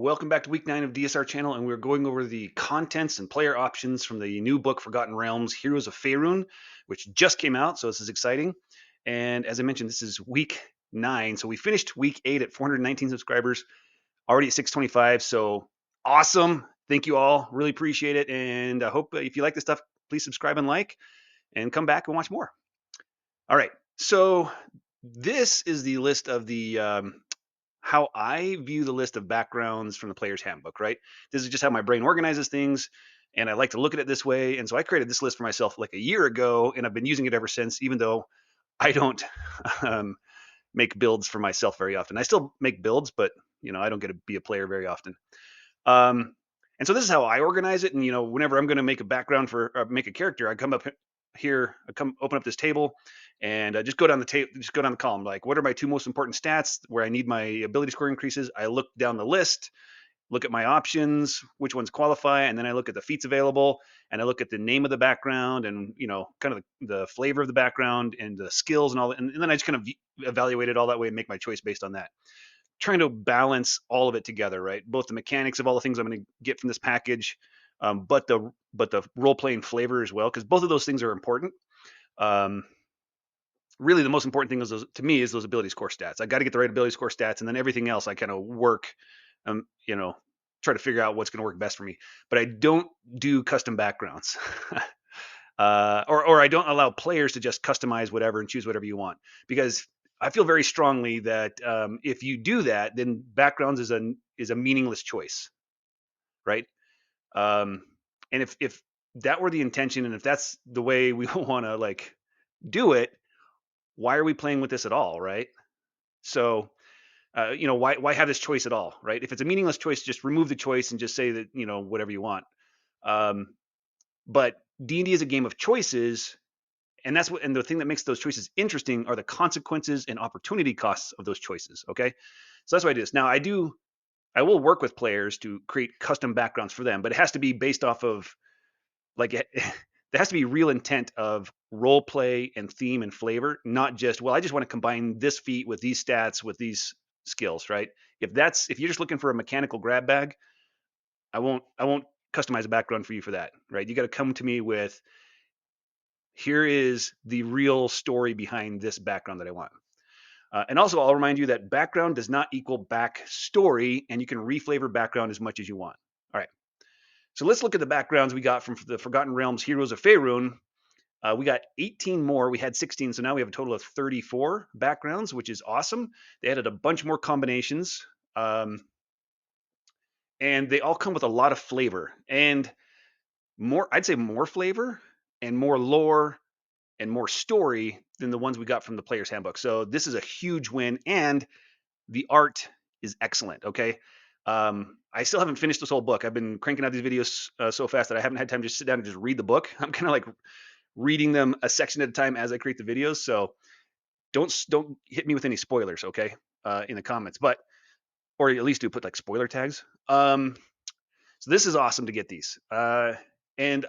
welcome back to week 9 of DSR channel, and we're going over the contents and player options from the new book Forgotten Realms Heroes of Faerun, which just came out, so this is exciting. And as I mentioned, this is week 9, so we finished week 8 at 419 subscribers, already at 625, so awesome. Thank you all, really appreciate it, and I hope if you like this stuff, please subscribe and like, and come back and watch more. All right, so this is the list of the how I view the list of backgrounds from the player's handbook, right? This is just how my brain organizes things, and I like to look at it this way. And so I created this list for myself like a year ago, and I've been using it ever since, even though I don't um, make builds for myself very often. I still make builds, but I don't get to be a player very often. And so this is how I organize it. And whenever I'm going to make a background for make a character, I come up here, I come open up this table, and just go down the table, just go down the column. Like, what are my two most important stats where I need my ability score increases? I look down the list, look at my options, which ones qualify, and then I look at the feats available, and I look at the name of the background, and kind of the flavor of the background, and the skills and all that, and then I just kind of evaluate it all that way and make my choice based on that. Trying to balance all of it together, right? Both the mechanics of all the things I'm going to get from this package, but the role playing flavor as well, because both of those things are important. Really, the most important thing is to me is those ability score stats. I got to get the right ability score stats, and then everything else I kind of work, try to figure out what's going to work best for me. But I don't do custom backgrounds. Or I don't allow players to just customize whatever and choose whatever you want, because I feel very strongly that if you do that, then backgrounds is a meaningless choice, right? And if that were the intention, and if that's the way we want to do it, why are we playing with this at all, right? So why have this choice at all, right? If it's a meaningless choice, just remove the choice and just say that whatever you want. But D&D is a game of choices, and the thing that makes those choices interesting are the consequences and opportunity costs of those choices. Okay, so that's why I do this. Now I will work with players to create custom backgrounds for them, but it has to be based off of there has to be real intent of role play and theme and flavor, not just, well, I just want to combine this feat with these stats with these skills, right? If you're just looking for a mechanical grab bag, I won't customize a background for you for that, right? You got to come to me with, here is the real story behind this background that I want. And also, I'll remind you that background does not equal back story, and you can reflavor background as much as you want. All right. So let's look at the backgrounds we got from the Forgotten Realms Heroes of Faerun. We got 18 more. We had 16, so now we have a total of 34 backgrounds, which is awesome. They added a bunch more combinations, and they all come with a lot of flavor and I'd say more flavor and more lore and more story than the ones we got from the player's handbook. So this is a huge win, and the art is excellent. Okay. I still haven't finished this whole book. I've been cranking out these videos so fast that I haven't had time to just sit down and just read the book. I'm kind of like reading them a section at a time as I create the videos. So don't hit me with any spoilers, okay, in the comments, or at least do put like spoiler tags. So this is awesome to get these. And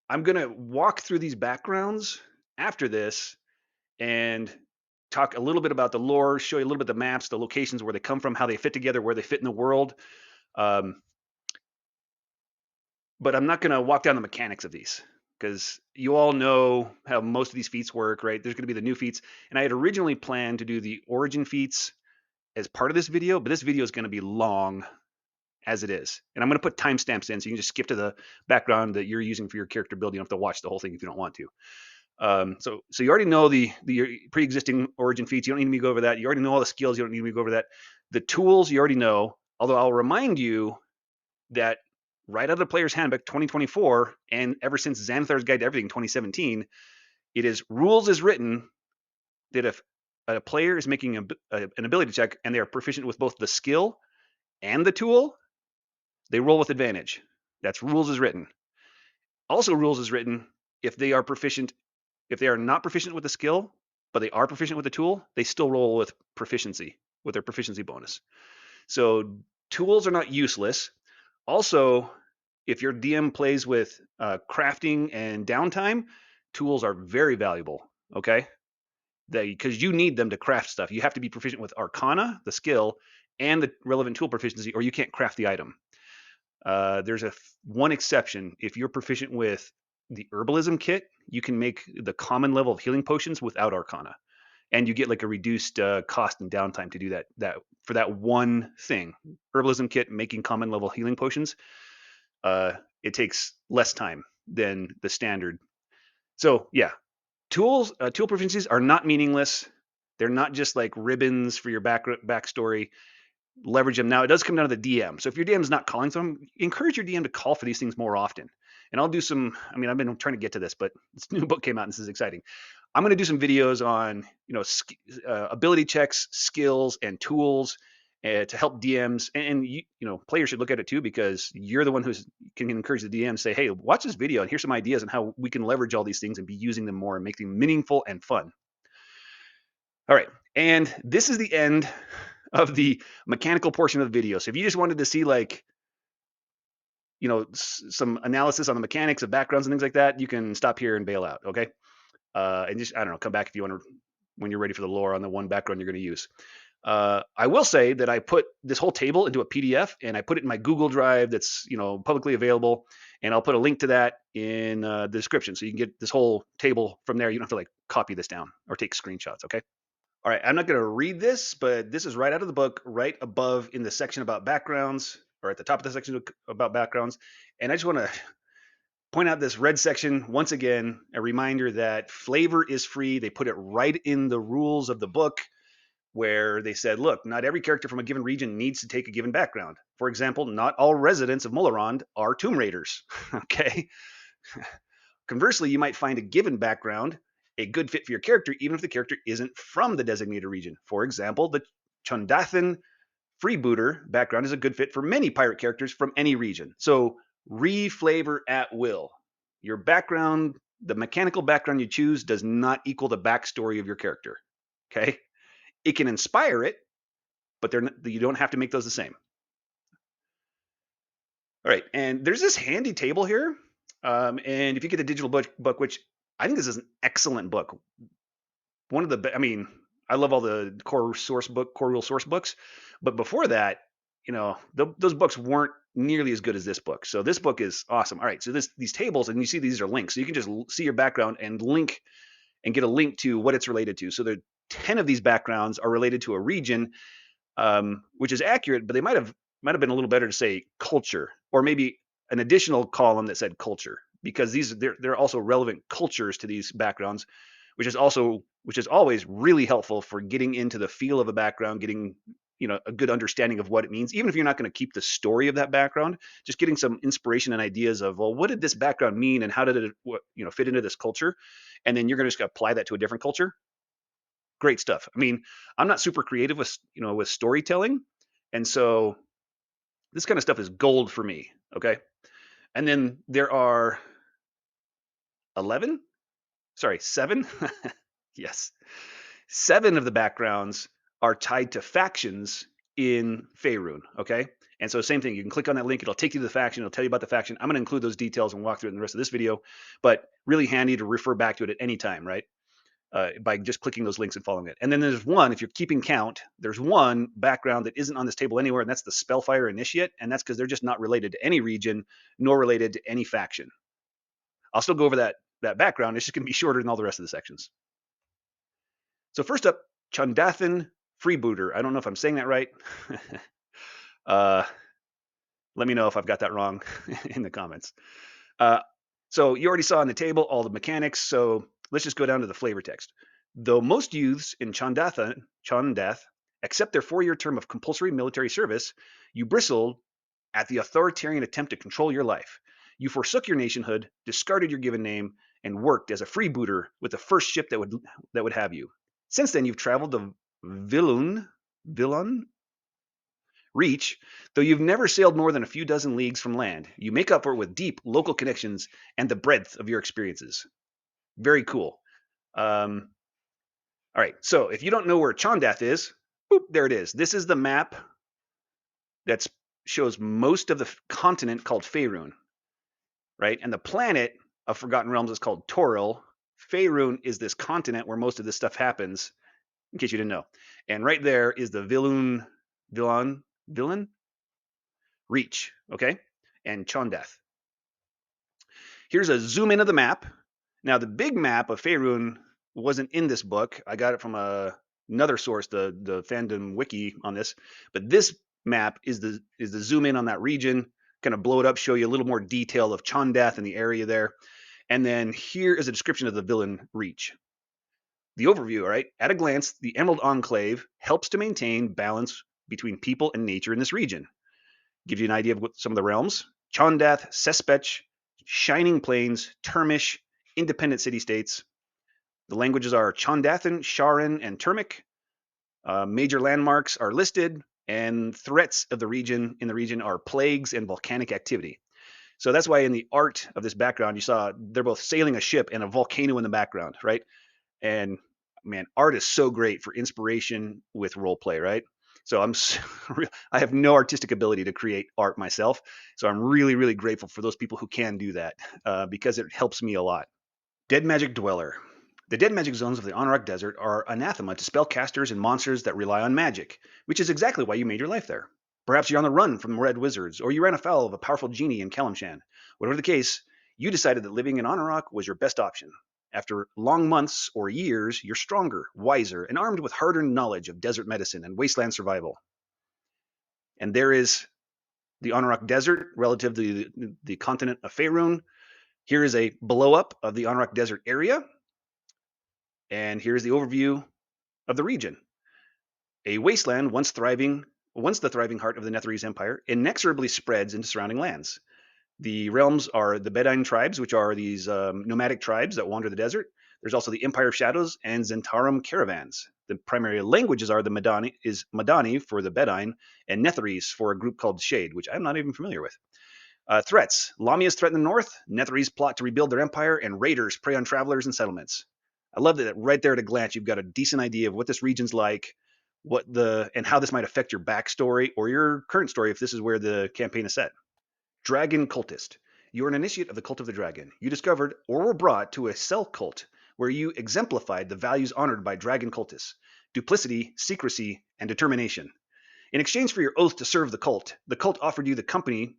I'm going to walk through these backgrounds after this and talk a little bit about the lore, show you a little bit of the maps, the locations, where they come from, how they fit together, where they fit in the world. But I'm not going to walk down the mechanics of these, because you all know how most of these feats work, right? There's going to be the new feats. And I had originally planned to do the origin feats as part of this video, but this video is going to be long as it is. And I'm going to put timestamps in, so you can just skip to the background that you're using for your character build. You don't have to watch the whole thing if you don't want to. So you already know the pre-existing origin feats. You don't need me to go over that. You already know all the skills. You don't need me to go over that. The tools you already know, although I'll remind you that right out of the Player's Handbook 2024, and ever since Xanathar's Guide to Everything 2017, it is rules as written that if a player is making an ability check and they are proficient with both the skill and the tool, they roll with advantage. That's rules as written. Also, rules as written, if they are not proficient with the skill, but they are proficient with the tool, they still roll with proficiency, with their proficiency bonus. So tools are not useless. Also, if your DM plays with crafting and downtime, tools are very valuable, okay? Because you need them to craft stuff. You have to be proficient with Arcana, the skill, and the relevant tool proficiency, or you can't craft the item. There's one exception. If you're proficient with the herbalism kit, you can make the common level of healing potions without Arcana, and you get like a reduced cost and downtime to do that for that one thing. Herbalism kit making common level healing potions. It takes less time than the standard. So yeah, tool proficiencies are not meaningless. They're not just like ribbons for your backstory. Leverage them. Now, it does come down to the DM. So if your DM is not calling them, encourage your DM to call for these things more often. And I'll do some, I mean, I've been trying to get to this, but this new book came out and this is exciting. I'm going to do some videos on, ability checks, skills, and tools to help DMs. And players should look at it too, because you're the one who can encourage the DM, say, hey, watch this video and here's some ideas on how we can leverage all these things and be using them more and make them meaningful and fun. All right. And this is the end of the mechanical portion of the video. So if you just wanted to see some analysis on the mechanics of backgrounds and things like that, you can stop here and bail out. Okay. And just, I don't know, come back if you want to, when you're ready for the lore on the one background you're going to use. I will say that I put this whole table into a PDF and I put it in my Google Drive that's, publicly available. And I'll put a link to that in the description. So you can get this whole table from there. You don't have to copy this down or take screenshots. Okay. All right, I'm not going to read this, but this is right out of the book, right above in the section about backgrounds, or at the top of the section about backgrounds. And I just want to point out this red section once again, a reminder that flavor is free. They put it right in the rules of the book where they said, look, not every character from a given region needs to take a given background. For example, not all residents of Mulhorandi are Tomb Raiders. Okay. Conversely, you might find a given background a good fit for your character, even if the character isn't from the designated region. For example, the Chondothan Freebooter background is a good fit for many pirate characters from any region. So reflavor at will. Your background, the mechanical background you choose, does not equal the backstory of your character. Okay? It can inspire it, but you don't have to make those the same. All right, and there's this handy table here. And if you get the digital book, which I think this is an excellent book. One of the, I love all the core rule source books, but before that, those books weren't nearly as good as this book. So this book is awesome. All right, so these tables, and you see these are links, so you can just see your background and link and get a link to what it's related to. So there 10 of these backgrounds are related to a region, which is accurate, but they might have been a little better to say culture, or maybe an additional column that said culture, because they're also relevant cultures to these backgrounds, which is always really helpful for getting into the feel of a background, getting a good understanding of what it means, even if you're not going to keep the story of that background, just getting some inspiration and ideas of, well, what did this background mean and how did it fit into this culture, and then you're going to just apply that to a different culture. Great stuff. I'm not super creative with storytelling, and so this kind of stuff is gold for me. Okay. And then there are 7 yes, 7 of the backgrounds are tied to factions in Faerun. Okay. And so same thing, you can click on that link, it'll take you to the faction, it'll tell you about the faction. I'm going to include those details and walk through it in the rest of this video, but really handy to refer back to it at any time, right? By just clicking those links and following it. And then there's one, if you're keeping count, there's one background that isn't on this table anywhere, and that's the Spellfire Initiate, and that's because they're just not related to any region, nor related to any faction. I'll still go over that background, it's just going to be shorter than all the rest of the sections. So first up, Chondothan Freebooter. I don't know if I'm saying that right. Let me know if I've got that wrong in the comments. So you already saw on the table all the mechanics, so let's just go down to the flavor text. Though most youths in Chondothan accept their 4-year term of compulsory military service, you bristled at the authoritarian attempt to control your life. You forsook your nationhood, discarded your given name, and worked as a freebooter with the first ship that would have you. Since then, you've traveled the Villun Reach, though you've never sailed more than a few dozen leagues from land. You make up for it with deep local connections and the breadth of your experiences. Very cool. All right, so if you don't know where Chondath is, boop, there it is. This is the map that shows most of the continent called Faerun, right? And the planet of Forgotten Realms is called Toril. Faerun is this continent where most of this stuff happens, in case you didn't know. And right there is the Villun Villain Reach, okay, and Chondeth. Here's a zoom in of the map. Now, the big map of Faerun wasn't in this book. I got it from another source, the fandom wiki on this. But this map is the zoom in on that region, kind of blow it up, show you a little more detail of Chondeth and the area there. And then here is a description of the villain Reach. The overview, all right? At a glance, the Emerald Enclave helps to maintain balance between people and nature in this region. Gives you an idea of what some of the realms: Chondeth, Sespech, Shining Plains, Termish, independent city-states. The languages are Chondothan, Sharan, and Termic. Major landmarks are listed, and threats of the region are plagues and volcanic activity. So that's why in the art of this background, you saw they're both sailing a ship and a volcano in the background, right? And man, art is so great for inspiration with role play, right? So I have no artistic ability to create art myself. So I'm really, really grateful for those people who can do that because it helps me a lot. Dead Magic Dweller. The dead magic zones of the Anauroch Desert are anathema to spellcasters and monsters that rely on magic, which is exactly why you made your life there. Perhaps you're on the run from red wizards, or you ran afoul of a powerful genie in Kalimshan. Whatever the case, you decided that living in Anauroch was your best option. After long months or years, you're stronger, wiser, and armed with hard-earned knowledge of desert medicine and wasteland survival. And there is the Anauroch Desert relative to the continent of Faerun. Here is a blow-up of the Anauroch Desert area. And here's the overview of the region. A wasteland once the thriving heart of the Netherese Empire, inexorably spreads into surrounding lands. The realms are the Bedine tribes, which are these nomadic tribes that wander the desert. There's also the Empire of Shadows and Zhentarim caravans. The primary languages are Madani for the Bedine and Netherese for a group called Shade, which I'm not even familiar with. Threats. Lamias threaten the north, Netherese plot to rebuild their empire, and raiders prey on travelers and settlements. I love that right there at a glance, you've got a decent idea of what this region's like, and how this might affect your backstory or your current story if this is where the campaign is set. Dragon Cultist. You are an initiate of the Cult of the Dragon. You discovered or were brought to a cell cult where you exemplified the values honored by dragon cultists: duplicity, secrecy, and determination. In exchange for your oath to serve the cult offered you the company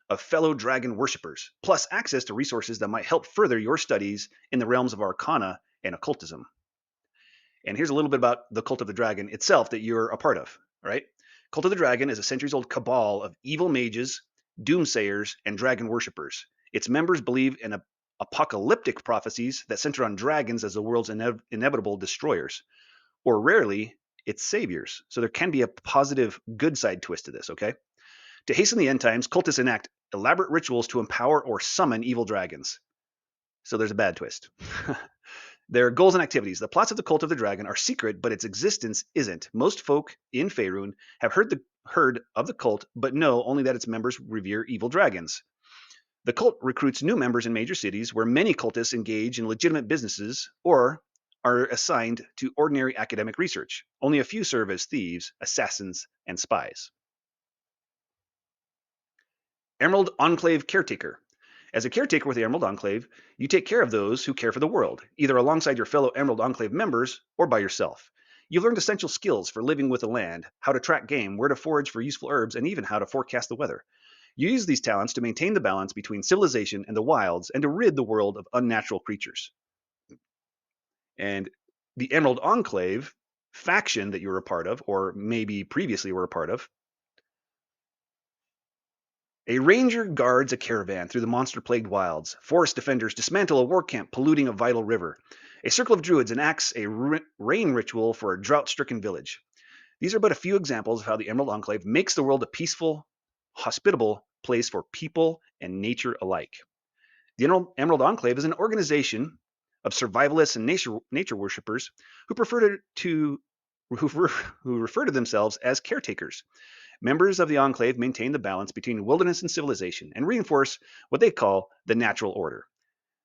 of fellow dragon worshippers, plus access to resources that might help further your studies in the realms of arcana and occultism. And here's a little bit about the Cult of the Dragon itself that you're a part of, right? Cult of the Dragon is a centuries-old cabal of evil mages, doomsayers, and dragon worshippers. Its members believe in apocalyptic prophecies that center on dragons as the world's inevitable destroyers, or rarely, its saviors. So there can be a positive, good side twist to this, okay? To hasten the end times, cultists enact elaborate rituals to empower or summon evil dragons. So there's a bad twist. Their goals and activities. The plots of the Cult of the Dragon are secret, but its existence isn't. Most folk in Faerun have heard of the cult, but know only that its members revere evil dragons. The cult recruits new members in major cities where many cultists engage in legitimate businesses or are assigned to ordinary academic research. Only a few serve as thieves, assassins, and spies. Emerald Enclave Caretaker. As a caretaker with the Emerald Enclave, you take care of those who care for the world, either alongside your fellow Emerald Enclave members or by yourself. You've learned essential skills for living with the land, how to track game, where to forage for useful herbs, and even how to forecast the weather. You use these talents to maintain the balance between civilization and the wilds and to rid the world of unnatural creatures. And the Emerald Enclave faction that you're a part of, or maybe previously were a part of, a ranger guards a caravan through the monster-plagued wilds. Forest defenders dismantle a war camp polluting a vital river. A circle of druids enacts a rain ritual for a drought-stricken village. These are but a few examples of how the Emerald Enclave makes the world a peaceful, hospitable place for people and nature alike. The Emerald Enclave is an organization of survivalists and nature worshippers who refer to themselves as caretakers. Members of the Enclave maintain the balance between wilderness and civilization and reinforce what they call the natural order.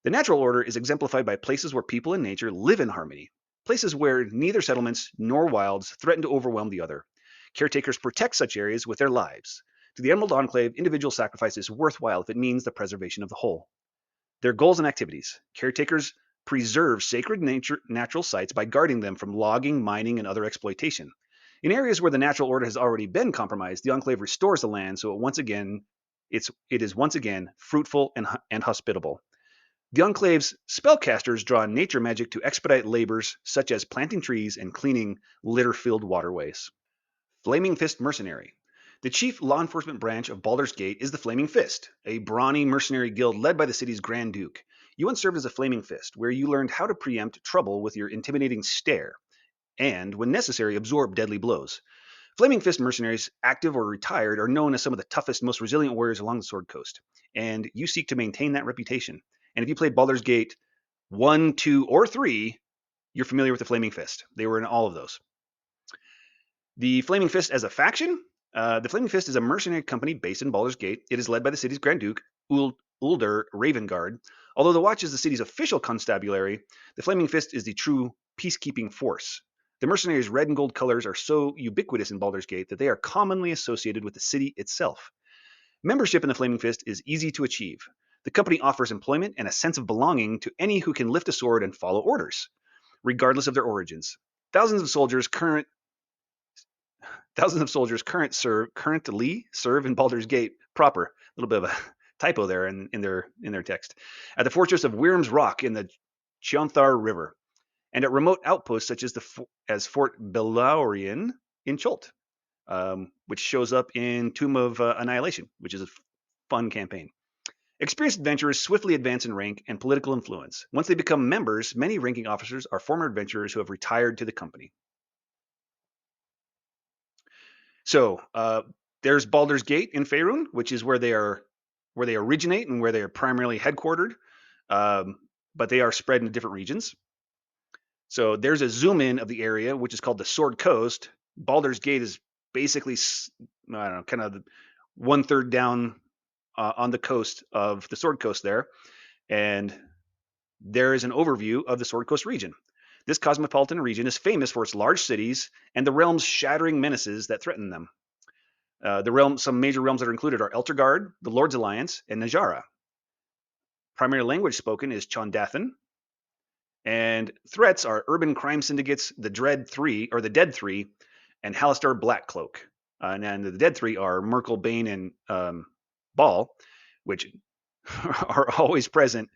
The natural order is exemplified by places where people and nature live in harmony, places where neither settlements nor wilds threaten to overwhelm the other. Caretakers protect such areas with their lives. To the Emerald Enclave, individual sacrifice is worthwhile if it means the preservation of the whole. Their goals and activities. Caretakers preserve sacred natural sites by guarding them from logging, mining, and other exploitation. In areas where the natural order has already been compromised, the Enclave restores the land so it is once again fruitful and hospitable. The Enclave's spellcasters draw nature magic to expedite labors such as planting trees and cleaning litter-filled waterways. Flaming Fist Mercenary. The chief law enforcement branch of Baldur's Gate is the Flaming Fist, a brawny mercenary guild led by the city's Grand Duke. You once served as a Flaming Fist, where you learned how to preempt trouble with your intimidating stare, and, when necessary, absorb deadly blows. Flaming Fist mercenaries, active or retired, are known as some of the toughest, most resilient warriors along the Sword Coast, and you seek to maintain that reputation. And if you played Baldur's Gate 1, 2, or 3, you're familiar with the Flaming Fist. They were in all of those. The Flaming Fist as a faction. The Flaming Fist is a mercenary company based in Baldur's Gate. It is led by the city's Grand Duke, Ulder Ravengard. Although the Watch is the city's official constabulary, the Flaming Fist is the true peacekeeping force. The mercenaries' red and gold colors are so ubiquitous in Baldur's Gate that they are commonly associated with the city itself. Membership in the Flaming Fist is easy to achieve. The company offers employment and a sense of belonging to any who can lift a sword and follow orders, regardless of their origins. Thousands of soldiers currently serve in Baldur's Gate proper. A little bit of a typo there in their text. At the fortress of Wyrm's Rock in the Chondothan River, and at remote outposts such as Fort Belurian in Chult, which shows up in Tomb of Annihilation, which is a fun campaign. Experienced adventurers swiftly advance in rank and political influence. Once they become members, many ranking officers are former adventurers who have retired to the company. So there's Baldur's Gate in Faerun, which is where they originate and where they are primarily headquartered, but they are spread into different regions. So there's a zoom in of the area, which is called the Sword Coast. Baldur's Gate is basically, kind of 1/3 down on the coast of the Sword Coast there. And there is an overview of the Sword Coast region. This cosmopolitan region is famous for its large cities and the realm's shattering menaces that threaten them. Some major realms that are included are Eltergard, the Lord's Alliance, and Najara. Primary language spoken is Chondothan. And threats are urban crime syndicates, the Dead Three, and Halaster Blackcloak. And then the Dead Three are Merkel, Bane, and Ball, which are always present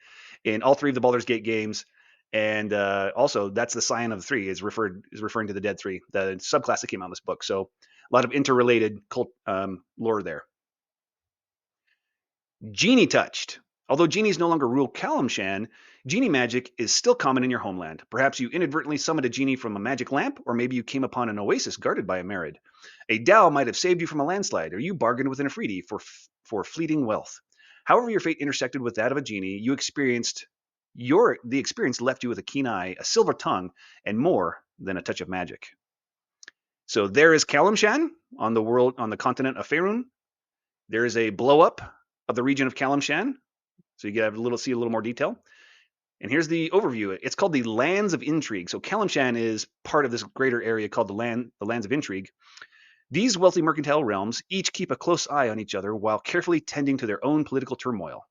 in all three of the Baldur's Gate games. And also, that's the Scion of the Three is referring to the Dead Three, the subclass that came out in this book. So a lot of interrelated cult lore there. Genie Touched. Although genies no longer rule Calimshan, genie magic is still common in your homeland. Perhaps you inadvertently summoned a genie from a magic lamp, or maybe you came upon an oasis guarded by a Merid. A dhow might have saved you from a landslide, or you bargained with an Afridi for fleeting wealth. However your fate intersected with that of a genie, the experience left you with a keen eye, a silver tongue, and more than a touch of magic. So there is Calimshan on the continent of Faerun. There is a blow up of the region of Calimshan, so you get see a little more detail. And here's the overview. It's called the Lands of Intrigue. So Calimshan is part of this greater area called the Lands of Intrigue. These wealthy mercantile realms each keep a close eye on each other while carefully tending to their own political turmoil.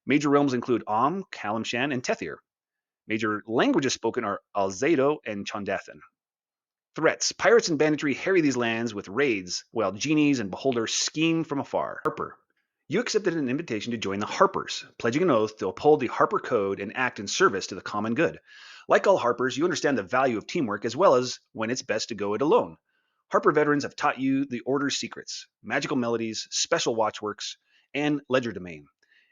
Major realms include Calimshan, and Tethir. Major languages spoken are Alzado and Chondothan. Threats. Pirates and banditry harry these lands with raids, while genies and beholders scheme from afar. Harper. You accepted an invitation to join the Harpers, pledging an oath to uphold the Harper Code and act in service to the common good. Like all Harpers, you understand the value of teamwork as well as when it's best to go it alone. Harper veterans have taught you the Order's secrets, magical melodies, special watchworks, and legerdemain,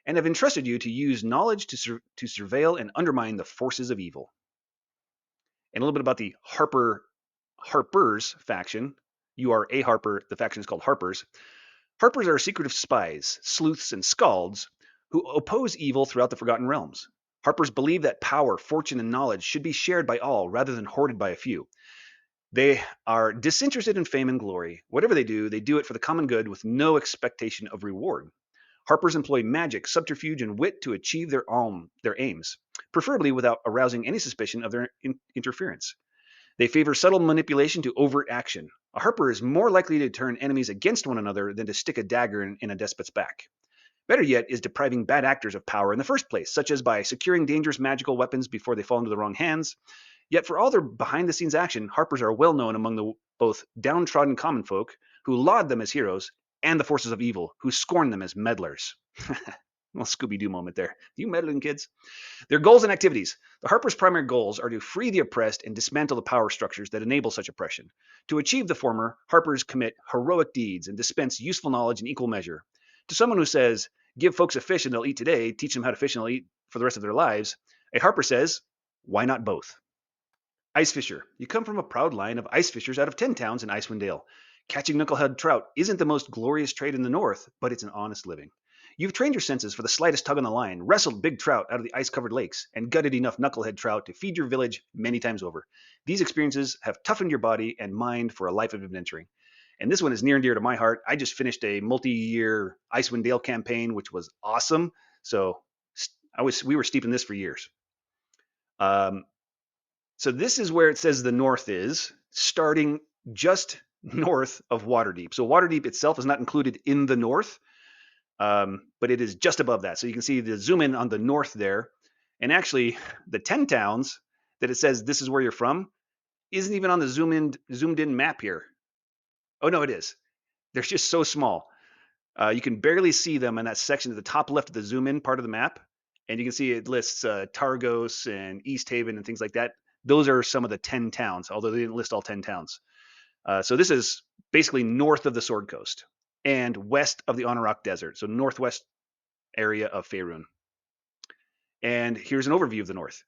and have entrusted you to use knowledge to surveil and undermine the forces of evil. And a little bit about the Harpers faction. You are a Harper. The faction is called Harpers. Harpers are secretive spies, sleuths, and scalds who oppose evil throughout the Forgotten Realms. Harpers believe that power, fortune, and knowledge should be shared by all rather than hoarded by a few. They are disinterested in fame and glory. Whatever they do it for the common good with no expectation of reward. Harpers employ magic, subterfuge, and wit to achieve their aims, preferably without arousing any suspicion of their interference. They favor subtle manipulation to overt action. A Harper is more likely to turn enemies against one another than to stick a dagger in a despot's back. Better yet is depriving bad actors of power in the first place, such as by securing dangerous magical weapons before they fall into the wrong hands. Yet for all their behind-the-scenes action, Harpers are well known among the both downtrodden common folk, who laud them as heroes, and the forces of evil, who scorn them as meddlers. Little Scooby-Doo moment there. You meddling kids? Their goals and activities. The Harper's primary goals are to free the oppressed and dismantle the power structures that enable such oppression. To achieve the former, Harpers commit heroic deeds and dispense useful knowledge in equal measure. To someone who says, give folks a fish and they'll eat today, teach them how to fish and they'll eat for the rest of their lives, a Harper says, why not both? Ice Fisher. You come from a proud line of ice fishers out of 10 towns in Icewind Dale. Catching knucklehead trout isn't the most glorious trade in the north, but it's an honest living. You've trained your senses for the slightest tug on the line, wrestled big trout out of the ice-covered lakes, and gutted enough knucklehead trout to feed your village many times over. These experiences have toughened your body and mind for a life of adventuring. And this one is near and dear to my heart. I just finished a multi-year Icewind Dale campaign, which was awesome. So we were steep in this for years. So this is where it says the north is, starting just north of Waterdeep. So Waterdeep itself is not included in the north, but it is just above that. So you can see the zoom in on the north there. And actually, the 10 towns that it says this is where you're from isn't even on the zoomed in map here. Oh, no, it is. They're just so small. You can barely see them in that section at the top left of the zoom in part of the map. And you can see it lists Targos and East Haven and things like that. Those are some of the 10 towns, although they didn't list all 10 towns. So this is basically north of the Sword Coast and west of the Honorok Desert, so northwest area of Faerun. And here's an overview of the north.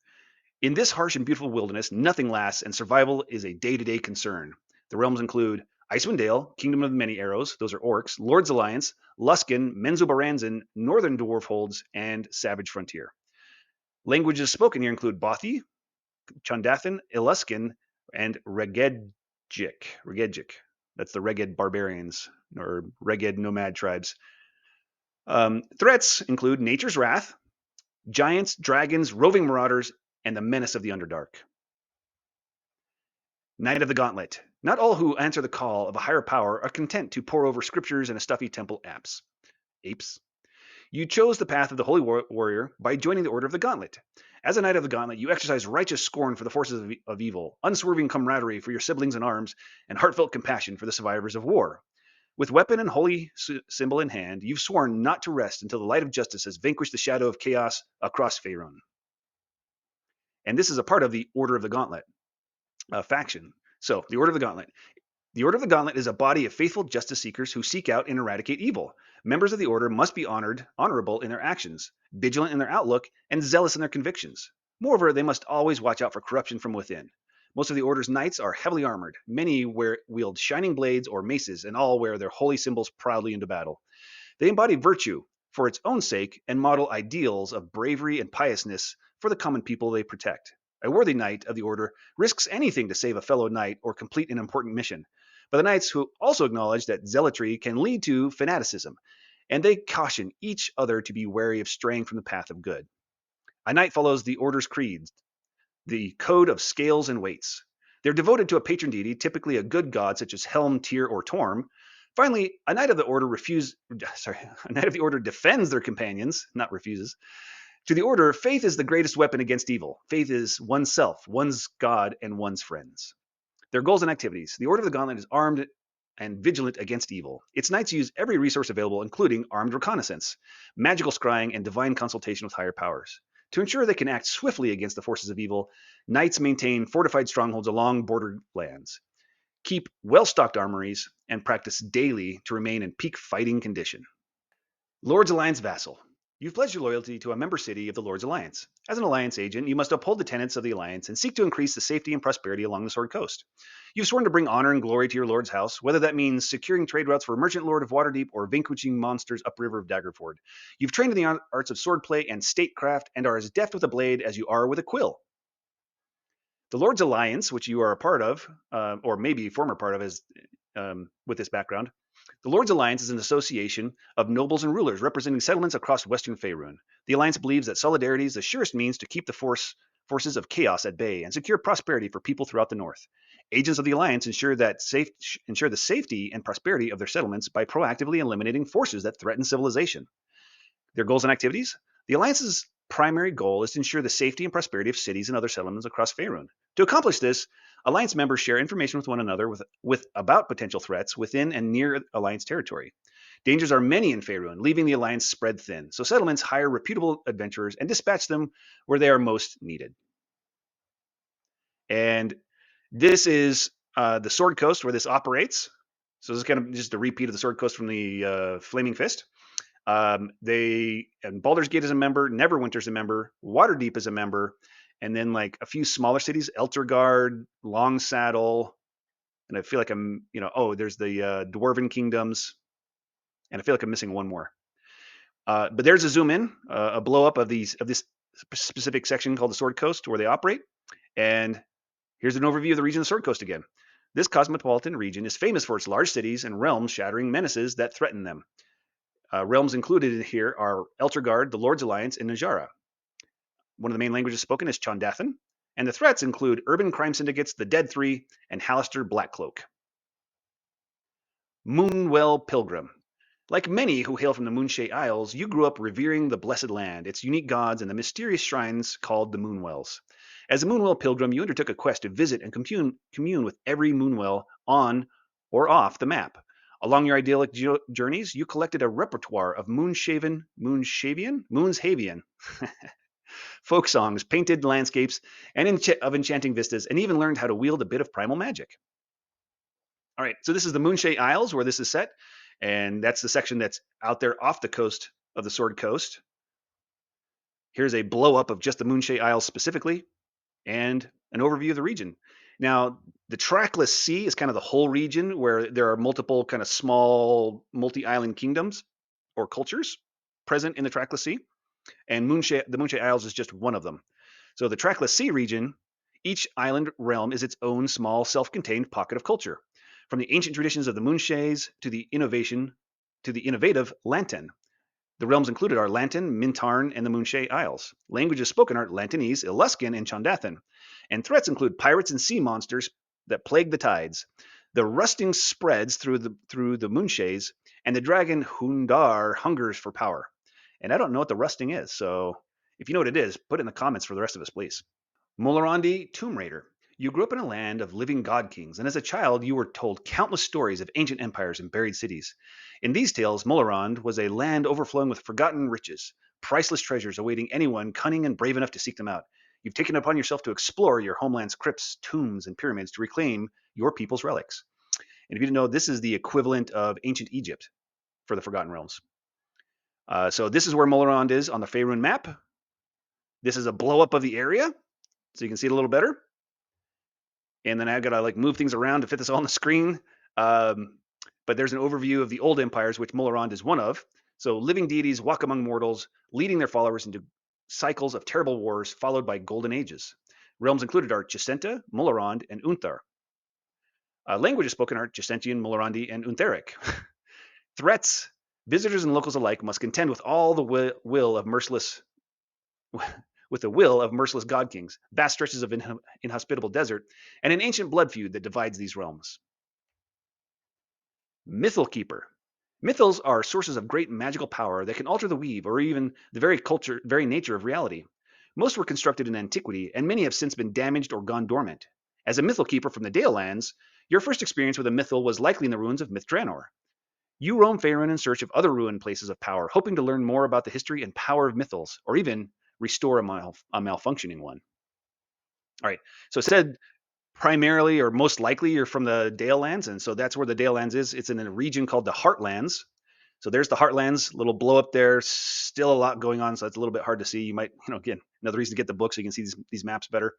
In this harsh and beautiful wilderness, nothing lasts, and survival is a day-to-day concern. The realms include Icewind Dale, Kingdom of the Many Arrows, those are orcs, Lord's Alliance, Luskan, Menzoberranzan, Northern Dwarf Holds, and Savage Frontier. Languages spoken here include Bothi, Chondothan, Iluskan, and Regedjik. That's the Reged barbarians or Reged nomad tribes. Threats include Nature's Wrath, giants, dragons, roving marauders, and the menace of the Underdark. Knight of the Gauntlet. Not all who answer the call of a higher power are content to pore over scriptures and a stuffy temple apes. You chose the path of the Holy Warrior by joining the Order of the Gauntlet. As a Knight of the Gauntlet, you exercise righteous scorn for the forces of evil, unswerving camaraderie for your siblings in arms, and heartfelt compassion for the survivors of war. With weapon and holy symbol in hand, you've sworn not to rest until the light of justice has vanquished the shadow of chaos across Faerun. And this is a part of the Order of the Gauntlet faction. So, the Order of the Gauntlet. The Order of the Gauntlet is a body of faithful justice seekers who seek out and eradicate evil. Members of the Order must be honorable in their actions, vigilant in their outlook, and zealous in their convictions. Moreover, they must always watch out for corruption from within. Most of the Order's knights are heavily armored. Many wield shining blades or maces, and all wear their holy symbols proudly into battle. They embody virtue for its own sake and model ideals of bravery and piousness for the common people they protect. A worthy knight of the Order risks anything to save a fellow knight or complete an important mission. But the knights who also acknowledge that zealotry can lead to fanaticism, and they caution each other to be wary of straying from the path of good. A knight follows the Order's creed, the code of scales and weights. They're devoted to a patron deity, typically a good god such as Helm, Tyr, or Torm. Finally, a Knight of the Order defends their companions, not refuses. To the Order, faith is the greatest weapon against evil. Faith is oneself, one's god, and one's friends. Their goals and activities. The Order of the Gauntlet is armed and vigilant against evil. Its knights use every resource available, including armed reconnaissance, magical scrying, and divine consultation with higher powers. To ensure they can act swiftly against the forces of evil, knights maintain fortified strongholds along borderlands, keep well-stocked armories, and practice daily to remain in peak fighting condition. Lord's Alliance Vassal. You've pledged your loyalty to a member city of the Lord's Alliance. As an Alliance agent, you must uphold the tenets of the Alliance and seek to increase the safety and prosperity along the Sword Coast. You've sworn to bring honor and glory to your Lord's house, whether that means securing trade routes for Merchant Lord of Waterdeep or vanquishing monsters upriver of Daggerford. You've trained in the arts of swordplay and statecraft and are as deft with a blade as you are with a quill. The Lord's Alliance, which you are a part of, or maybe a former part of with this background, the Lord's Alliance is an association of nobles and rulers representing settlements across western Faerun. The Alliance believes that solidarity is the surest means to keep the forces of chaos at bay and secure prosperity for people throughout the North. Agents of the Alliance ensure the safety and prosperity of their settlements by proactively eliminating forces that threaten civilization. Their goals and activities? The Alliance's primary goal is to ensure the safety and prosperity of cities and other settlements across Faerun. To accomplish this, Alliance members share information with one another about potential threats within and near Alliance territory. Dangers are many in Faerun, leaving the Alliance spread thin, so settlements hire reputable adventurers and dispatch them where they are most needed. And this is the Sword Coast where this operates. So this is kind of just a repeat of the Sword Coast from the Flaming Fist. And Baldur's Gate is a member, Neverwinter's a member, Waterdeep is a member, and then like a few smaller cities, Eltergard, Longsaddle, and I feel like I'm, there's the Dwarven Kingdoms, and I feel like I'm missing one more. But there's a zoom in, a blow up of this specific section called the Sword Coast where they operate, and here's an overview of the region of the Sword Coast again. This cosmopolitan region is famous for its large cities and realms shattering menaces that threaten them. Realms included here are Eltergard, the Lord's Alliance, and Najara. One of the main languages spoken is Chondothan, and the threats include urban crime syndicates, the Dead Three, and Hallister Blackcloak. Moonwell Pilgrim. Like many who hail from the Moonshade Isles, you grew up revering the Blessed Land, its unique gods, and the mysterious shrines called the Moonwells. As a Moonwell Pilgrim, you undertook a quest to visit and commune with every Moonwell on or off the map. Along your idyllic journeys, you collected a repertoire of Moonshavian folk songs, painted landscapes, and of enchanting vistas, and even learned how to wield a bit of primal magic. All right, so this is the Moonshade Isles where this is set, and that's the section that's out there off the coast of the Sword Coast. Here's a blow up of just the Moonshade Isles specifically, and an overview of the region. Now, the Trackless Sea is kind of the whole region where there are multiple kind of small multi-island kingdoms or cultures present in the Trackless Sea, and the Moonshade Isles is just one of them. So the Trackless Sea region, each island realm is its own small self-contained pocket of culture, from the ancient traditions of the Moonshades to the innovative Lantan. The realms included are Lantan, Mintarn, and the Moonshade Isles. Languages spoken are Lantanese, Eluskan, and Chondothan. And threats include pirates and sea monsters that plague the tides. The rusting spreads through the Moonshades, and the dragon Hundar hungers for power. And I don't know what the rusting is, so if you know what it is, put it in the comments for the rest of us, please. Mulhorandi, Tomb Raider. You grew up in a land of living god kings, and as a child you were told countless stories of ancient empires and buried cities. In these tales, Mulhorand was a land overflowing with forgotten riches, priceless treasures awaiting anyone cunning and brave enough to seek them out. You've taken it upon yourself to explore your homeland's crypts, tombs, and pyramids to reclaim your people's relics. And if you didn't know, this is the equivalent of ancient Egypt for the Forgotten Realms. So this is where Mulhorand is on the Faerun map. This is a blow up of the area, so you can see it a little better. And then I've got to move things around to fit this all on the screen. But there's an overview of the old empires, which Mulhorand is one of. So living deities walk among mortals, leading their followers into cycles of terrible wars, followed by golden ages. Realms included are Chisenta, Mulhorand, and Unthar. Languages spoken are Chisentian, Mulhorandi, and Untheric. Threats. Visitors and locals alike must contend with all the will of merciless god kings, vast stretches of inhospitable desert, and an ancient blood feud that divides these realms. Mythalkeeper. Mythals are sources of great magical power that can alter the weave or even the very nature of reality. Most were constructed in antiquity, and many have since been damaged or gone dormant. As a Mythalkeeper from the Dale Lands, your first experience with a mythal was likely in the ruins of Myth-Draenor. You roam Faerun in search of other ruined places of power, hoping to learn more about the history and power of mythals, or even restore a malfunctioning one. All right, so it said primarily or most likely you're from the Dale Lands, and so that's where the Dale Lands is. It's in a region called the Heartlands. So there's the Heartlands, little blow up there. Still a lot going on, so it's a little bit hard to see. You might, again, another reason to get the book so you can see these maps better.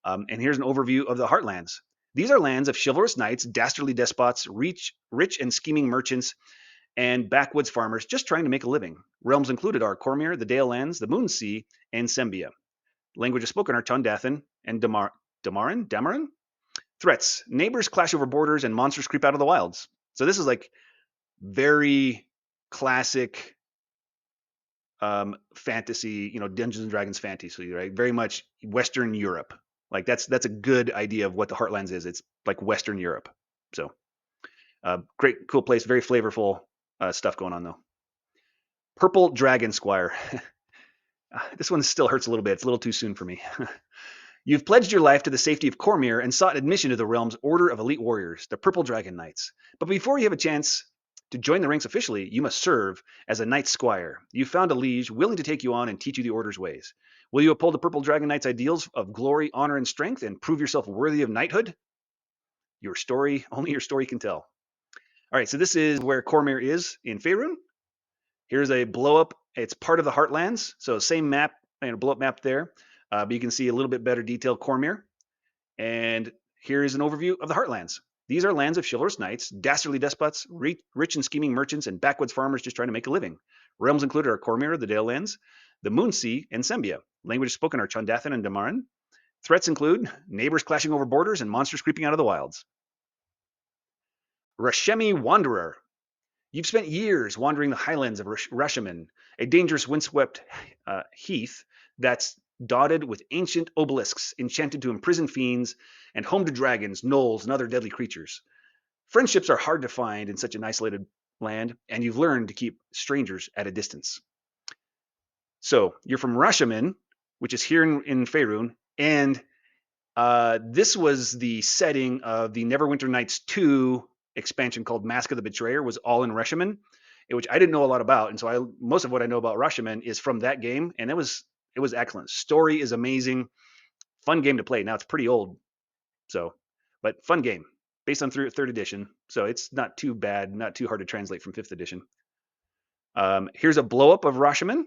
And here's an overview of the Heartlands. These are lands of chivalrous knights, dastardly despots, rich and scheming merchants, and backwoods farmers just trying to make a living. Realms included are Cormyr, the Dale Lands, the Moonsea, and Sembia. Languages spoken are Chondothan and Damarin. Threats. Neighbors clash over borders and monsters creep out of the wilds. So this is very classic fantasy, Dungeons and Dragons fantasy, right? Very much Western Europe. That's a good idea of what the Heartlands is. It's like Western Europe. So great, cool place. Very flavorful stuff going on though. Purple Dragon Squire. This one still hurts a little bit. It's a little too soon for me. You've pledged your life to the safety of Cormyr and sought admission to the realm's Order of Elite Warriors, the Purple Dragon Knights. But before you have a chance to join the ranks officially, you must serve as a Knight Squire. You've found a liege willing to take you on and teach you the Order's ways. Will you uphold the Purple Dragon Knight's ideals of glory, honor, and strength and prove yourself worthy of knighthood? Your story, only your story can tell. All right, so this is where Cormyr is in Faerun. Here's a blow up. It's part of the Heartlands, so same map, blow up map there. But you can see a little bit better detail Cormyr. And here is an overview of the Heartlands. These are lands of chivalrous knights, dastardly despots, rich and scheming merchants, and backwoods farmers just trying to make a living. Realms included are Cormyr, the Dale Lands, the Moonsea, and Sembia. Languages spoken are Chondothan and Damaran. Threats include neighbors clashing over borders and monsters creeping out of the wilds. Rashemi Wanderer. You've spent years wandering the highlands of Rashomon, a dangerous windswept heath that's dotted with ancient obelisks enchanted to imprison fiends and home to dragons, gnolls, and other deadly creatures. Friendships are hard to find in such an isolated land, and you've learned to keep strangers at a distance. So you're from Rashomon, which is here in Faerun, and this was the setting of the Neverwinter Nights 2 expansion called Mask of the Betrayer, was all in Rashomon, which I didn't know a lot about, and so most of what I know about Rashomon is from that game, and it was excellent. Story is amazing, fun game to play. Now it's pretty old, but fun game based on third edition, so it's not too bad, not too hard to translate from 5th edition. Here's a blow up of Rashomon,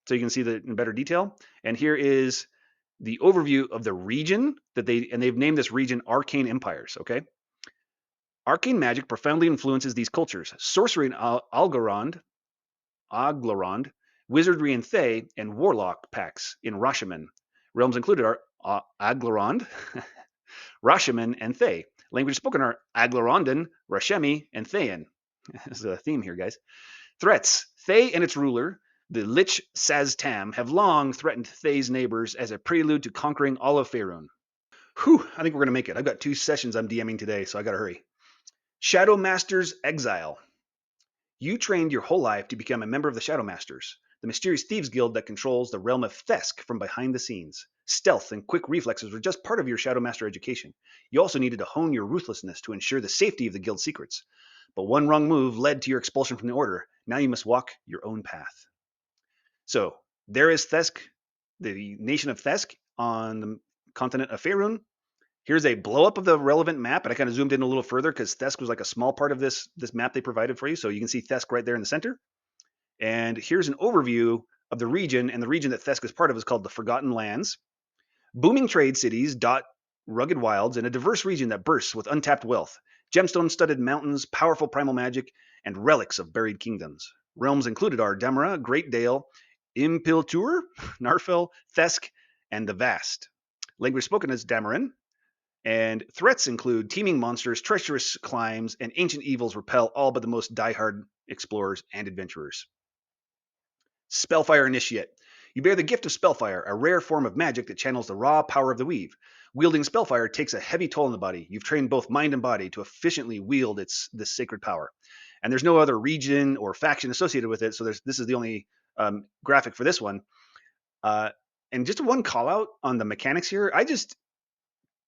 so you can see that in better detail, and here is the overview of the region that they've named this region Arcane Empires. Okay. Arcane magic profoundly influences these cultures. Sorcery in Aglarond, wizardry in Thay, and warlock pacts in Rashomon. Realms included are Aglarond, Rashomon, and Thay. Languages spoken are Aglarondan, Rashemi, and Thayan. There's a theme here, guys. Threats. Thay and its ruler, the Lich Saztam, have long threatened Thay's neighbors as a prelude to conquering all of Faerun. Whew, I think we're going to make it. I've got 2 sessions I'm DMing today, so I got to hurry. Shadowmasters Exile. You trained your whole life to become a member of the Shadowmasters, the mysterious thieves guild that controls the realm of Thesk from behind the scenes. Stealth and quick reflexes were just part of your Shadowmaster education. You also needed to hone your ruthlessness to ensure the safety of the guild's secrets. But one wrong move led to your expulsion from the order. Now you must walk your own path. So there is Thesk, the nation of Thesk on the continent of Faerun. Here's a blow up of the relevant map, and I kind of zoomed in a little further because Thesk was like a small part of this map they provided for you. So you can see Thesk right there in the center. And here's an overview of the region, and the region that Thesk is part of is called the Forgotten Lands. Booming trade cities dot rugged wilds in a diverse region that bursts with untapped wealth, gemstone-studded mountains, powerful primal magic, and relics of buried kingdoms. Realms included are Damara, Great Dale, Impiltur, Narfel, Thesk, and the Vast. Language spoken is Damaran. And threats include teeming monsters, treacherous climbs, and ancient evils repel all but the most diehard explorers and adventurers. Spellfire Initiate. You bear the gift of Spellfire, a rare form of magic that channels the raw power of the weave. Wielding Spellfire takes a heavy toll on the body. You've trained both mind and body to efficiently wield this sacred power. And there's no other region or faction associated with it, so this is the only graphic for this one. And just one call out on the mechanics here. I just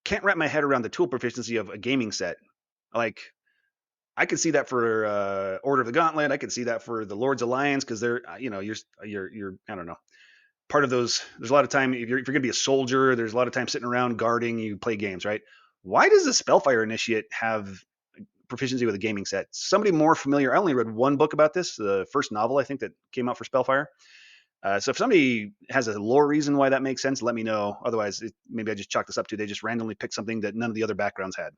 can't wrap my head around the tool proficiency of a gaming set. Like, I could see that for Order of the Gauntlet. I could see that for the Lord's Alliance because they're, you're I don't know, part of those. There's a lot of time if you're going to be a soldier. There's a lot of time sitting around guarding. You play games, right? Why does the Spellfire Initiate have proficiency with a gaming set? Somebody more familiar. I only read one book about this, the first novel I think that came out for Spellfire. So if somebody has a lore reason why that makes sense, let me know. Otherwise, maybe I just chalk this up to they just randomly picked something that none of the other backgrounds had.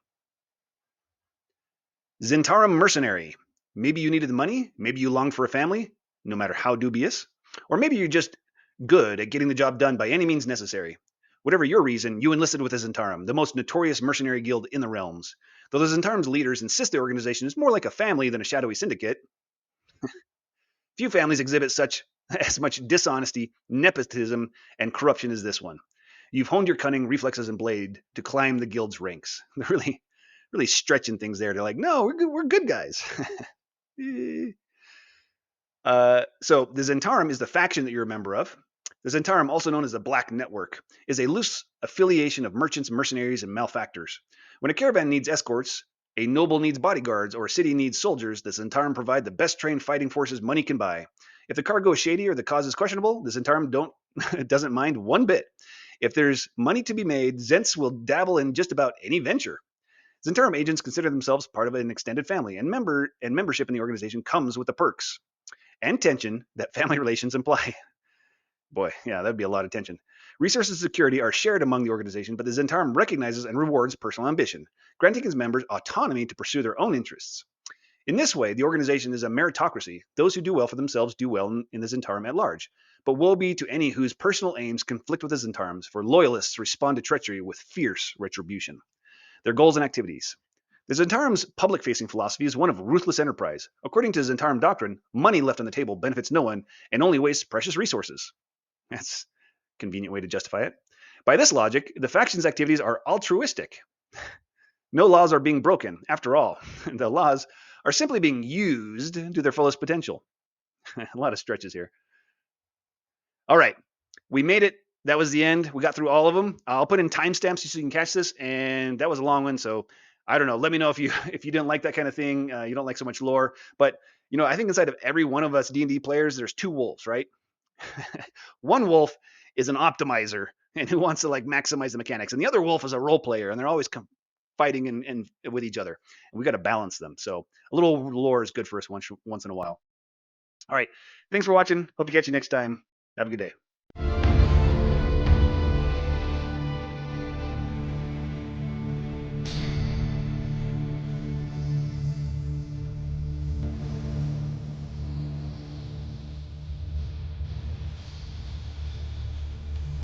Zhentarim Mercenary. Maybe you needed the money. Maybe you longed for a family, no matter how dubious. Or maybe you're just good at getting the job done by any means necessary. Whatever your reason, you enlisted with the Zhentarim, the most notorious mercenary guild in the realms. Though the Zhentarim's leaders insist the organization is more like a family than a shadowy syndicate. Few families exhibit as much dishonesty, nepotism, and corruption as this one. You've honed your cunning, reflexes, and blade to climb the guild's ranks. They're really stretching things there. They're like, no, we're good guys. So the Zhentarim is the faction that you're a member of. The Zhentarim, also known as the Black Network, is a loose affiliation of merchants, mercenaries, and malefactors. When a caravan needs escorts, a noble needs bodyguards, or a city needs soldiers, the Zhentarim provide the best trained fighting forces money can buy. If the cargo is shady or the cause is questionable, the Zhentarim doesn't mind one bit. If there's money to be made, Zents will dabble in just about any venture. Zhentarim agents consider themselves part of an extended family, and membership in the organization comes with the perks and tension that family relations imply. Boy, yeah, that'd be a lot of tension. Resources and security are shared among the organization, but the Zhentarim recognizes and rewards personal ambition, granting its members autonomy to pursue their own interests. In this way, the organization is a meritocracy. Those who do well for themselves do well in the Zhentarim at large. But woe be to any whose personal aims conflict with the Zhentarims, for loyalists respond to treachery with fierce retribution. Their goals and activities. The Zhentarim's public-facing philosophy is one of ruthless enterprise. According to Zhentarim doctrine, money left on the table benefits no one and only wastes precious resources. That's a convenient way to justify it. By this logic, the faction's activities are altruistic. No laws are being broken. After all, the laws are simply being used to their fullest potential. A lot of stretches here. All right, we made it. That was the end. We got through all of them. I'll put in timestamps so you can catch this, and that was a long one. So I don't know. Let me know if you didn't like that kind of thing. You don't like so much lore, but I think inside of every one of us D&D players, there's two wolves, right? One wolf is an optimizer and who wants to like maximize the mechanics, and the other wolf is a role player, and they're always fighting and with each other. And we got to balance them. So a little lore is good for us once in a while. All right. Thanks for watching. Hope to catch you next time. Have a good day.